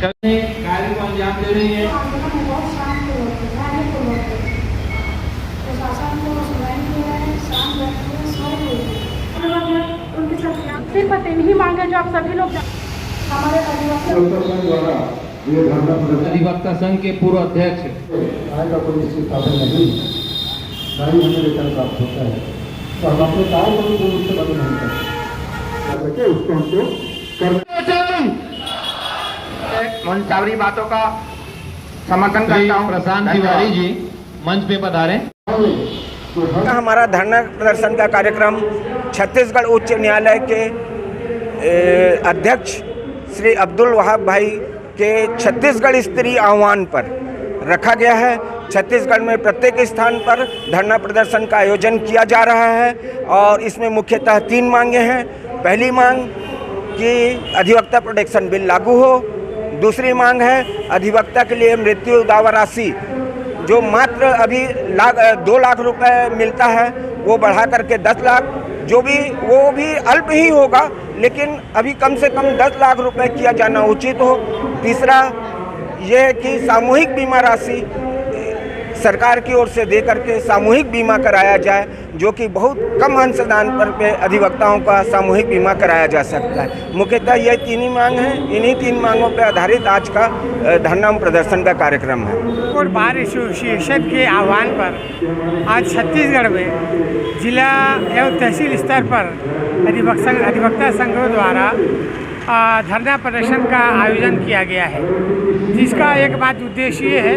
कार्य को अंजाम दे रही है। सिर्फ नहीं मांगे जो आप सभी लोग हमारे अधिवक्ता संघ के पूर्व अध्यक्ष आय का कोई निश्चित साधन नहीं हमें वेतन प्राप्त होता है, तो हम अपने कार्य को भी उससे बंद नहीं कर सके, उसको हमको उन सारी बातों का समर्थन करता हूँ। प्रशांत तिवारी जी मंच पे पधारें। हमारा धरना प्रदर्शन का कार्यक्रम छत्तीसगढ़ उच्च न्यायालय के अध्यक्ष श्री अब्दुल वहाब भाई के छत्तीसगढ़ स्तरीय आह्वान पर रखा गया है। छत्तीसगढ़ में प्रत्येक स्थान पर धरना प्रदर्शन का आयोजन किया जा रहा है और इसमें मुख्यतः 3 मांगे हैं। पहली मांग कि अधिवक्ता प्रोटेक्शन बिल लागू हो। दूसरी मांग है अधिवक्ता के लिए मृत्यु दावा राशि जो मात्र अभी 2 लाख रुपए मिलता है वो बढ़ा करके 10 लाख, जो भी वो भी अल्प ही होगा, लेकिन अभी कम से कम 10 लाख रुपए किया जाना उचित हो। तीसरा ये है कि सामूहिक बीमा राशि सरकार की ओर से दे करके सामूहिक बीमा कराया जाए, जो कि बहुत कम अंशदान पर पे अधिवक्ताओं का सामूहिक बीमा कराया जा सकता है। मुख्यतः ये 3 ही मांग हैं। इन्हीं 3 मांगों पर आधारित आज का धरना प्रदर्शन का कार्यक्रम है। और बार एसोसिएशन के आह्वान पर आज छत्तीसगढ़ में जिला एवं तहसील स्तर पर अधिवक्ता संघों द्वारा धरना प्रदर्शन का आयोजन किया गया है, जिसका एक बात उद्देश्य ये है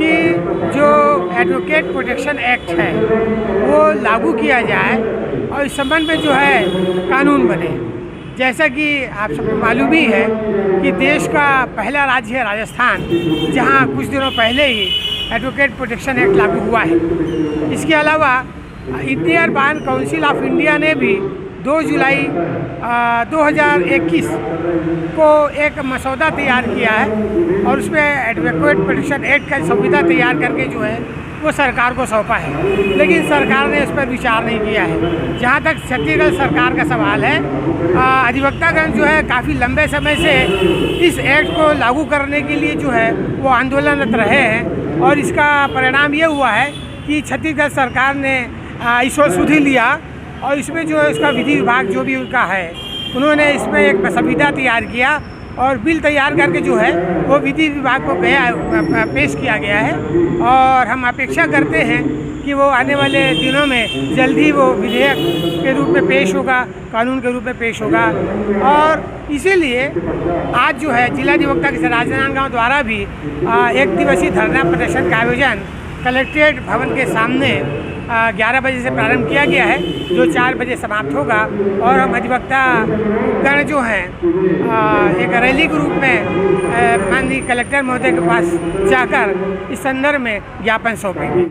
कि जो एडवोकेट प्रोटेक्शन एक्ट है वो लागू किया जाए और इस संबंध में जो है कानून बने। जैसा कि आप सबको मालूम ही है कि देश का पहला राज्य है राजस्थान, जहां कुछ दिनों पहले ही एडवोकेट प्रोटेक्शन एक्ट लागू हुआ है। इसके अलावा Indian bar council of India ने भी 2 जुलाई 2021 को एक मसौदा तैयार किया है और उसमें एडवोकेट प्रोटेक्शन एक्ट का संविधा तैयार करके जो है वो सरकार को सौंपा है, लेकिन सरकार ने इस पर विचार नहीं किया है। जहाँ तक छत्तीसगढ़ सरकार का सवाल है, अधिवक्तागण जो है काफ़ी लंबे समय से इस एक्ट को लागू करने के लिए जो है वो आंदोलनरत रहे हैं और इसका परिणाम ये हुआ है कि छत्तीसगढ़ सरकार ने इसको सुध लिया और इसमें जो है उसका विधि विभाग जो भी उनका है उन्होंने इसमें एक संविधा तैयार किया और बिल तैयार करके जो है वो विधि विभाग को पेश किया गया है और हम अपेक्षा करते हैं कि वो आने वाले दिनों में जल्दी वो विधेयक के रूप में पेश होगा, कानून के रूप में पेश होगा। और इसीलिए आज जो है जिला अधिवक्ता के राजनांदगांव द्वारा भी 1 दिवसीय धरना प्रदर्शन का आयोजन कलेक्ट्रेट भवन के सामने 11 बजे से प्रारंभ किया गया है, जो 4 बजे समाप्त होगा। और हम अधिवक्ता गण जो हैं एक रैली के रूप में माननीय कलेक्टर महोदय के पास जाकर इस संदर्भ में ज्ञापन सौंपेंगे।